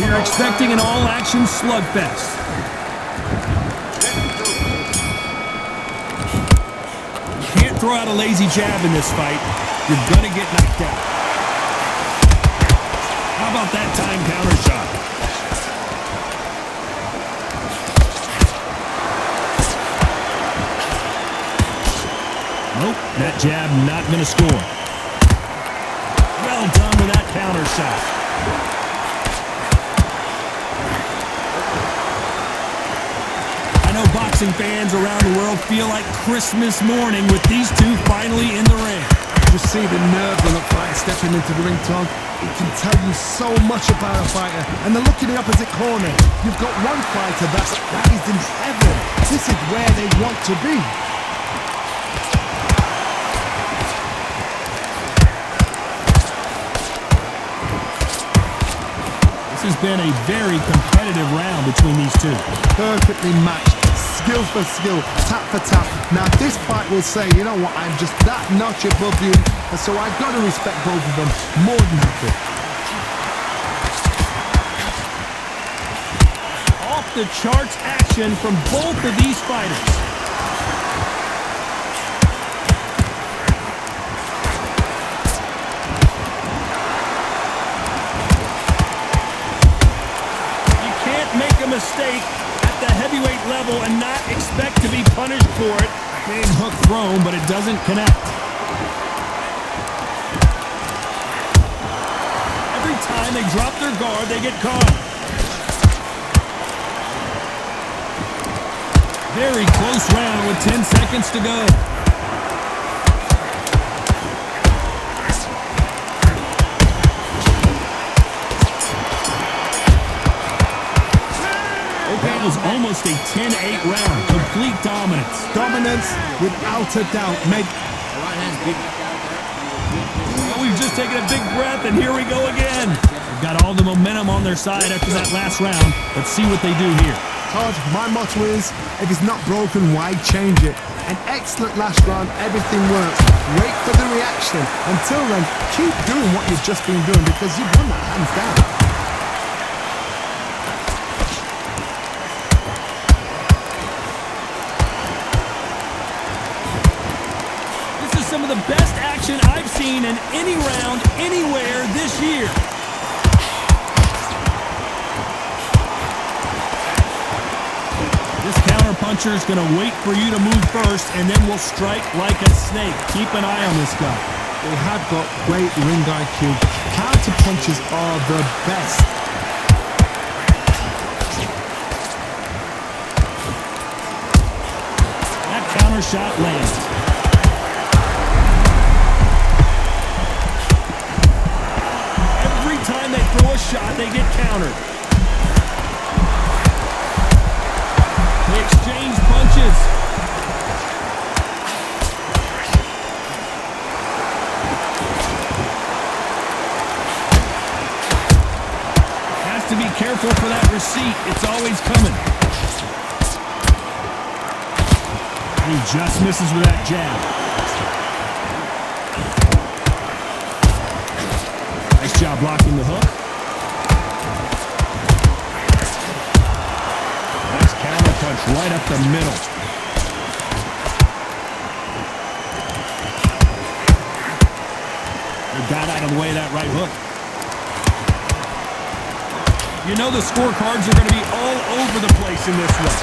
We are expecting an all-action slugfest. You can't throw out a lazy jab in this fight. You're gonna get knocked out. How about that time counter shot? Nope, that jab not gonna score. Well done with that counter shot. I know boxing fans around the world feel like Christmas morning with these two finally in the ring. Just see the nerves on a fighter stepping into the ring, Tom. It can tell you so much about a fighter. And the look in the opposite corner. You've got one fighter that is in heaven. This is where they want to be. This has been a very competitive round between these two. Perfectly matched. Skill for skill, tap for tap. Now this fight will say, you know what, I'm just that notch above you, and so I've got to respect both of them more than happy. Off the charts action from both of these fighters. You can't make a mistake the heavyweight level and not expect to be punished for it. Big hook thrown, but it doesn't connect. Every time they drop their guard, they get caught. Very close round with 10 seconds to go. That was almost a 10-8 round. Complete dominance. Dominance without a doubt. We've just taken a big breath, and here we go again. They've got all the momentum on their side after that last round. Let's see what they do here. Todd, my motto is, if it's not broken, why change it? An excellent last round, everything works. Wait for the reaction. Until then, keep doing what you've just been doing because you've won that hands down. Some of the best action I've seen in any round, anywhere this year. This counterpuncher is going to wait for you to move first, and then will strike like a snake. Keep an eye on this guy. They have got great ring IQ. Counterpunchers are the best. That counter shot lands. Time they throw a shot, they get countered. They exchange punches. Has to be careful for that receipt. It's always coming. He just misses with that jab. Nice job blocking the hook. Nice counter punch right up the middle. They got out of the way of that right hook. You know the scorecards are going to be all over the place in this one.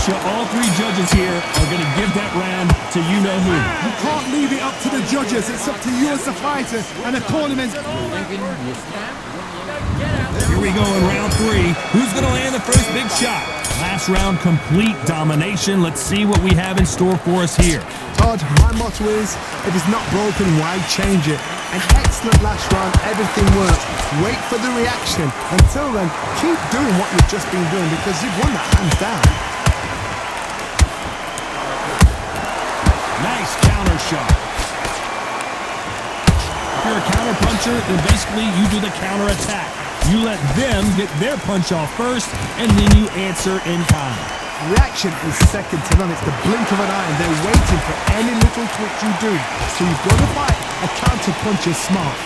All three judges here are going to give that round to you-know-who. You can't leave it up to the judges. It's up to you as the fighter and the tournament. Here we go in round three. Who's going to land the first big shot? Last round, complete domination. Let's see what we have in store for us here. Todd, my motto is, if it's not broken, why change it? An excellent last round, everything works. Wait for the reaction. Until then, keep doing what you've just been doing because you've won that hands down. Nice counter shot. If you're a counter puncher, then basically you do the counter attack. You let them get their punch off first, and then you answer in time. Reaction is second to none. It's the blink of an eye and they're waiting for any little twitch you do. So you've got to fight a counter punch is smart.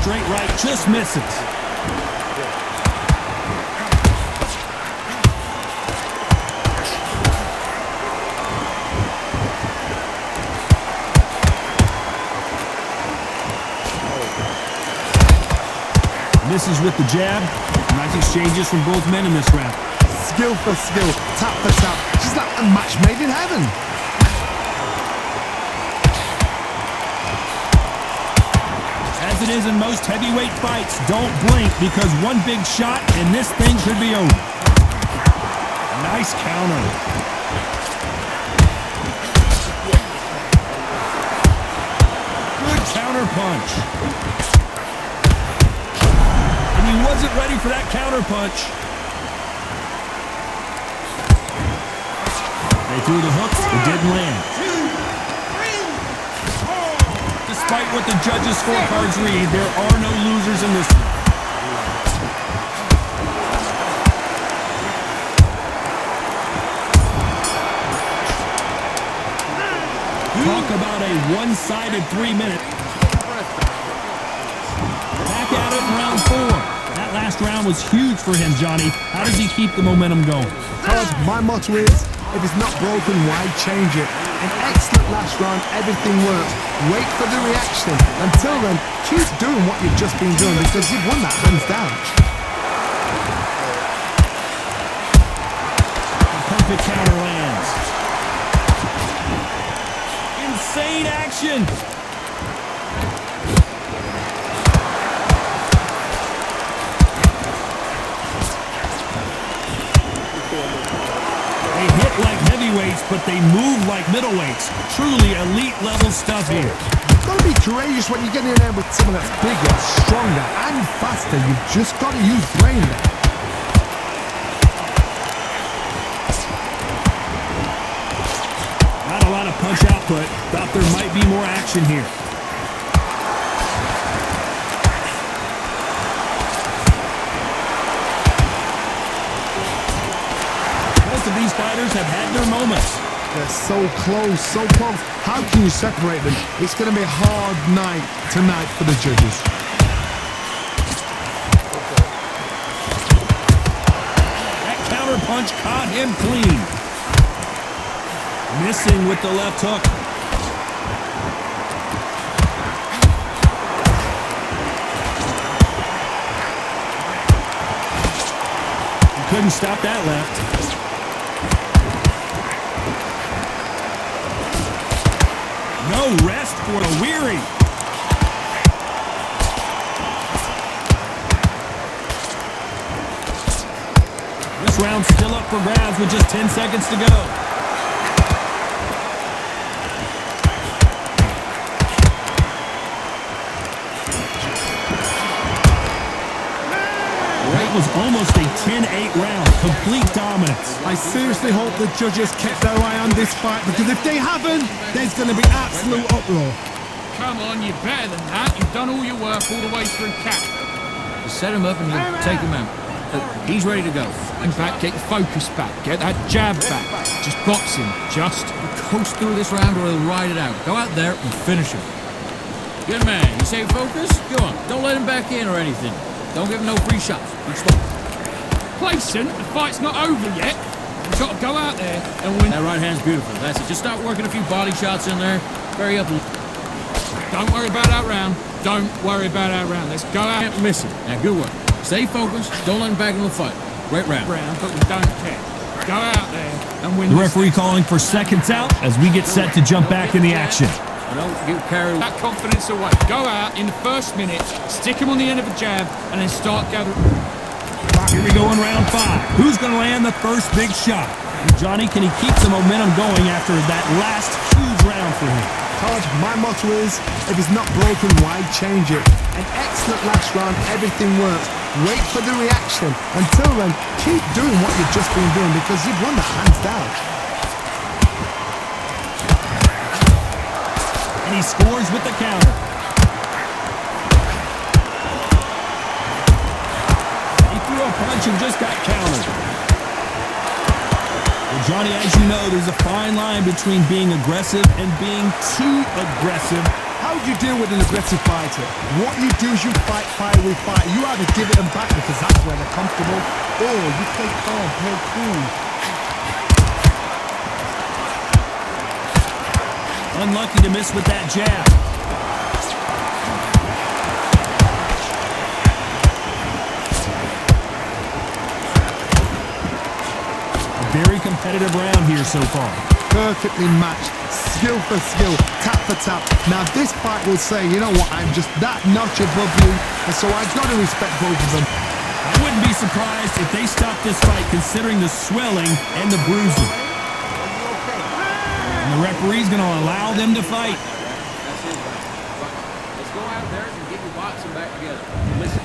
Straight right just misses. Misses with the jab. Nice exchanges from both men in this round. Skill for skill, tap for tap. She's like a match made in heaven. As it is in most heavyweight fights, don't blink because one big shot and this thing could be over. Nice counter. Good counter punch. He wasn't ready for that counter punch. They threw the hooks, it didn't land. Despite what the judges' scorecards read, there are no losers in this one. Talk about a one-sided 3-minute. Back at it in round 4. That last round was huge for him, Johnny. How does he keep the momentum going? Todd, my motto is, if it's not broken, why change it? An excellent last round, everything works. Wait for the reaction. Until then, keep doing what you've just been doing because you've won that hands down. The perfect counter lands. Insane action. Like heavyweights, but they move like middleweights. Truly elite level stuff here. You've got to be courageous when you get in there with someone that's bigger, stronger, and faster. You've just got to use brain there. Not a lot of punch output. Thought there might be more action here. These fighters have had their moments. They're so close, so close. How can you separate them? It's going to be a hard night tonight for the judges. That counter punch caught him clean. Missing with the left hook. He couldn't stop that left. No rest for the weary. This round's still up for grabs with just 10 seconds to go. It was almost a 10-8 round. Complete dominance. I seriously hope the judges kept their eye on this fight because if they haven't, there's going to be absolute uproar. Come on, you're better than that. You've done all your work all the way through cap. You set him up and you take him out. He's ready to go. In back, get your focus back. Get that jab back. Just box him. Just coast through this round or he'll ride it out. Go out there and finish him. Good man. You say focus? Go on. Don't let him back in or anything. Don't give him no free shots. Clayson, the fight's not over yet. You've got to go out there and win. That right hand's beautiful. That's it. Just start working a few body shots in there. Very up. Don't worry about that round. Don't worry about that round. Let's go out and miss it. Now, good work. Stay focused. Don't let him back into the fight. Great round. But we don't care. Go out there and win. The referee calling for seconds out as we get set to jump back in the action. Don't get carried that confidence away. Go out in the first minute, stick him on the end of a jab, and then start gathering. Here we go in round 5. Who's going to land the first big shot? Johnny, can he keep the momentum going after that last huge round for him? Todd, my motto is, if it's not broken, why change it? An excellent last round, everything works. Wait for the reaction. Until then, keep doing what you've just been doing because you've won the hands down. And he scores with the counter. He threw a punch and just got countered. Well, Johnny, as you know, there's a fine line between being aggressive and being too aggressive. How do you deal with an aggressive fighter? What you do is you fight fire with fire. You either give it them back because that's where they're comfortable, or you play calm, play cool. Unlucky to miss with that jab. A very competitive round here so far. Perfectly matched, skill for skill, tap for tap. Now this fight will say, you know what, I'm just that notch above you, and so I've got to respect both of them. I wouldn't be surprised if they stopped this fight considering the swelling and the bruising. And the referee's going to allow them to fight. That's it. Right. Let's go out there and get your boxing back together. Listen,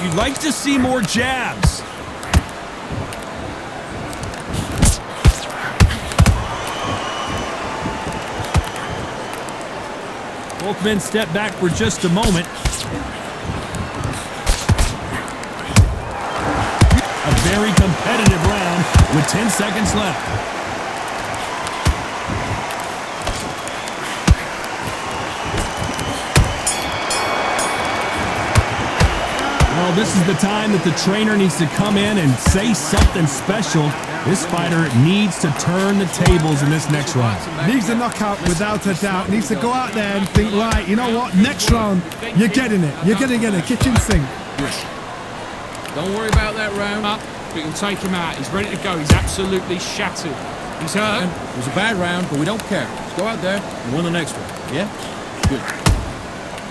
You'd like to see more jabs. Both men step back for just a moment. A very competitive round with 10 seconds left. Well, this is the time that the trainer needs to come in and say something special. This fighter needs to turn the tables in this next round. Needs a knockout without a doubt. Needs to go out there and think, right, you know what, next round, you're getting it. You're going to get a kitchen sink. don't worry about that round. We can take him out. He's ready to go. He's absolutely shattered. He's hurt. It was a bad round, but we don't care. Let's go out there and win the next one. Yeah? Good.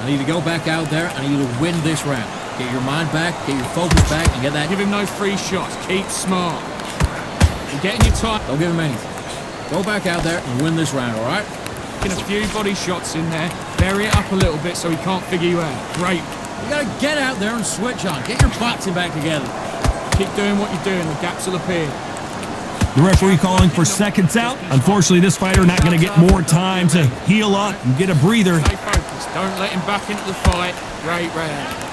I need to go back out there. I need you to win this round. Get your mind back, get your focus back, and get that. Give him no free shots. Keep smart. You're getting your time. Don't give him anything. Go back out there and win this round, all right? Getting a few body shots in there. Vary it up a little bit so he can't figure you out. Great. You gotta get out there and switch on. Get your boxing back together. Keep doing what you're doing. The gaps will appear. The referee calling for seconds out. Unfortunately, this fighter not going to get more time to heal up and get a breather. Stay focused. Don't let him back into the fight. Great round.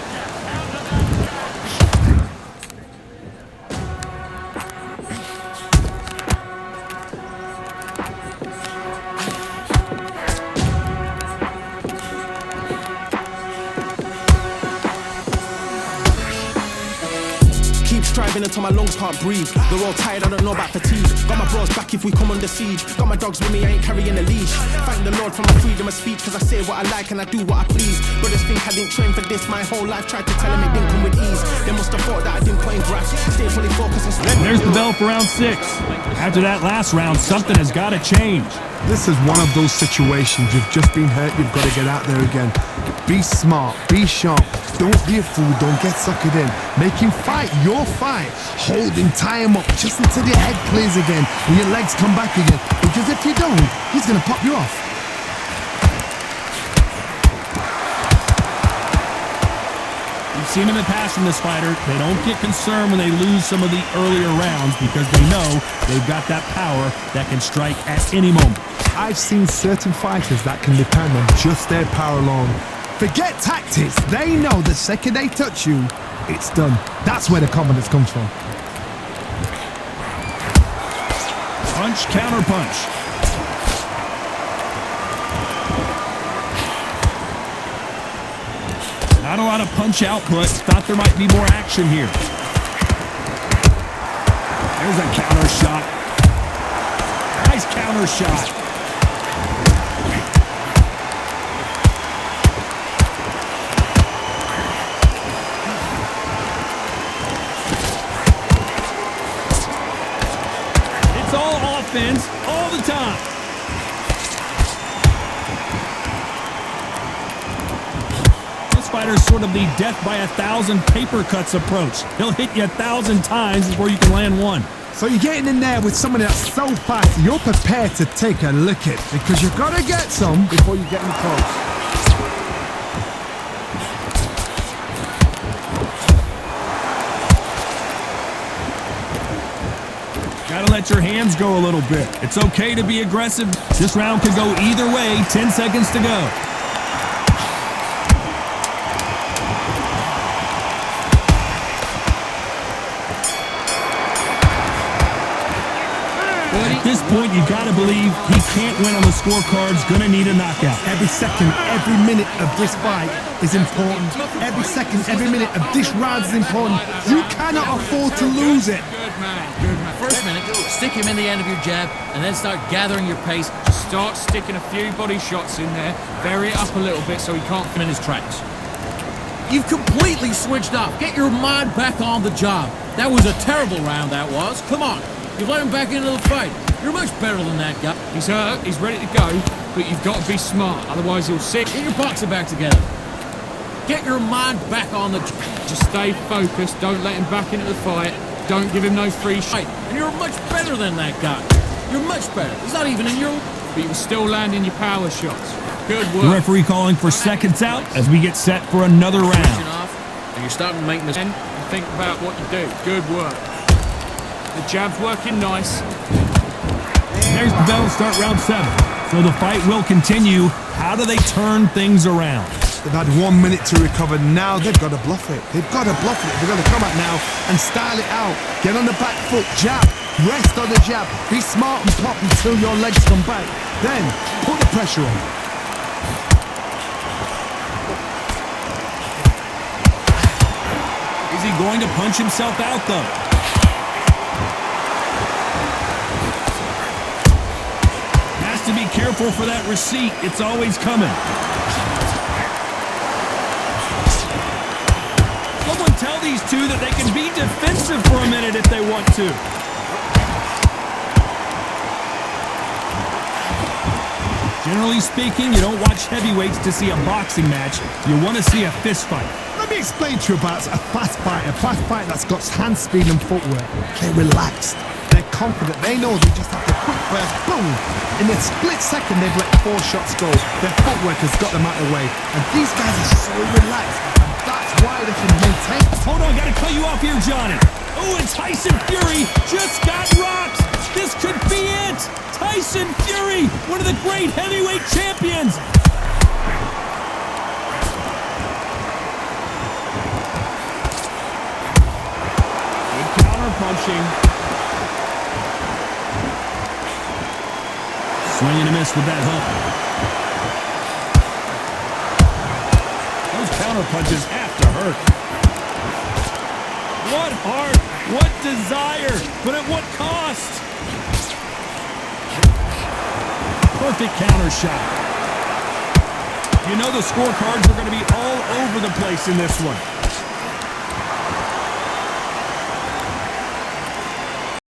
Striving until my lungs can't breathe. They're all tired, I don't know about fatigue. Got my bros back if we come under siege. Got my dogs with me, I ain't carrying a leash. Thank the Lord for my freedom of speech, cause I say what I like and I do what I please. Brothers think I didn't train for this my whole life. Tried to tell them it didn't come with ease. They must have thought that I didn't put in graphs. Stay fully focused and There's the bell for round 6. After that last round, something has got to change. This is one of those situations. You've just been hurt, you've got to get out there again. Be smart, be sharp. Don't be a fool, don't get suckered in. Make him fight your fight. Hold him, tie him up just until your head clears again and your legs come back again. Because if you don't, he's going to pop you off. We've seen in the past from this fighter, they don't get concerned when they lose some of the earlier rounds because they know they've got that power that can strike at any moment. I've seen certain fighters that can depend on just their power alone. Forget tactics, they know the second they touch you, it's done. That's where the confidence comes from. Punch, counter punch. Not a lot of punch output. Thought there might be more action here. There's a counter shot. Nice counter shot. It's all offense all the time. Fighter's sort of the death by 1,000 paper cuts approach. He'll hit you 1,000 times before you can land one. So you're getting in there with somebody that's so fast, you're prepared to take a lick it because you've got to get some before you get in close. Gotta let your hands go a little bit. It's okay to be aggressive. This round could go either way. 10 seconds to go. At this point, you gotta believe he can't win on the scorecards. Gonna need a knockout. Every second, every minute of this fight is important. Every second, every minute of this round is important. You cannot afford to lose it. Good man, good man. First minute, stick him in the end of your jab, and then start gathering your pace. Just start sticking a few body shots in there. Vary it up a little bit so he can't In his tracks. You've completely switched off. Get your mind back on the job. That was a terrible round, that was. Come on. You've let him back into the fight. You're much better than that guy. He's hurt, he's ready to go, but you've got to be smart, otherwise he'll sit. Get your boxing back together. Get your mind back on the... Just stay focused, don't let him back into the fight, don't give him no free shot. And you're much better than that guy. You're much better. He's not even in your... But you're still landing your power shots. Good The work. referee calling for seconds out as we get set for another Switching round. off, and you're starting to make this... And think about what you do. Good work. The jab's working nice. There's the bell, start round 7. So the fight will continue. How do they turn things around? They've had 1 minute to recover. Now they've got to bluff it. They've got to bluff it. They've got to come out now and style it out. Get on the back foot, jab. Rest on the jab. Be smart and pop until your legs come back. Then put the pressure on. Is he going to punch himself out, though? Has to be careful for that receipt. It's always coming. Someone tell these two that they can be defensive for a minute if they want to. Generally speaking, you don't watch heavyweights to see a boxing match. You want to see a fist fight. Let me explain to you about a fast fight that's got hand speed and footwork. They're relaxed. They're confident. They know they just have to quick burst, boom. In a split second, they've let 4 shots go. Their footwork has got them out of the way. And these guys are so relaxed. And that's why they can maintain. Hold on, gotta cut you off here, Johnny. Oh, and Tyson Fury just got rocked. This could be it. Tyson Fury, one of the great heavyweight champions. Good counter punching. Swing and a miss with that hook. Those counter punches have to hurt. What heart, what desire, but at what cost? Perfect counter shot. You know the scorecards are going to be all over the place in this one.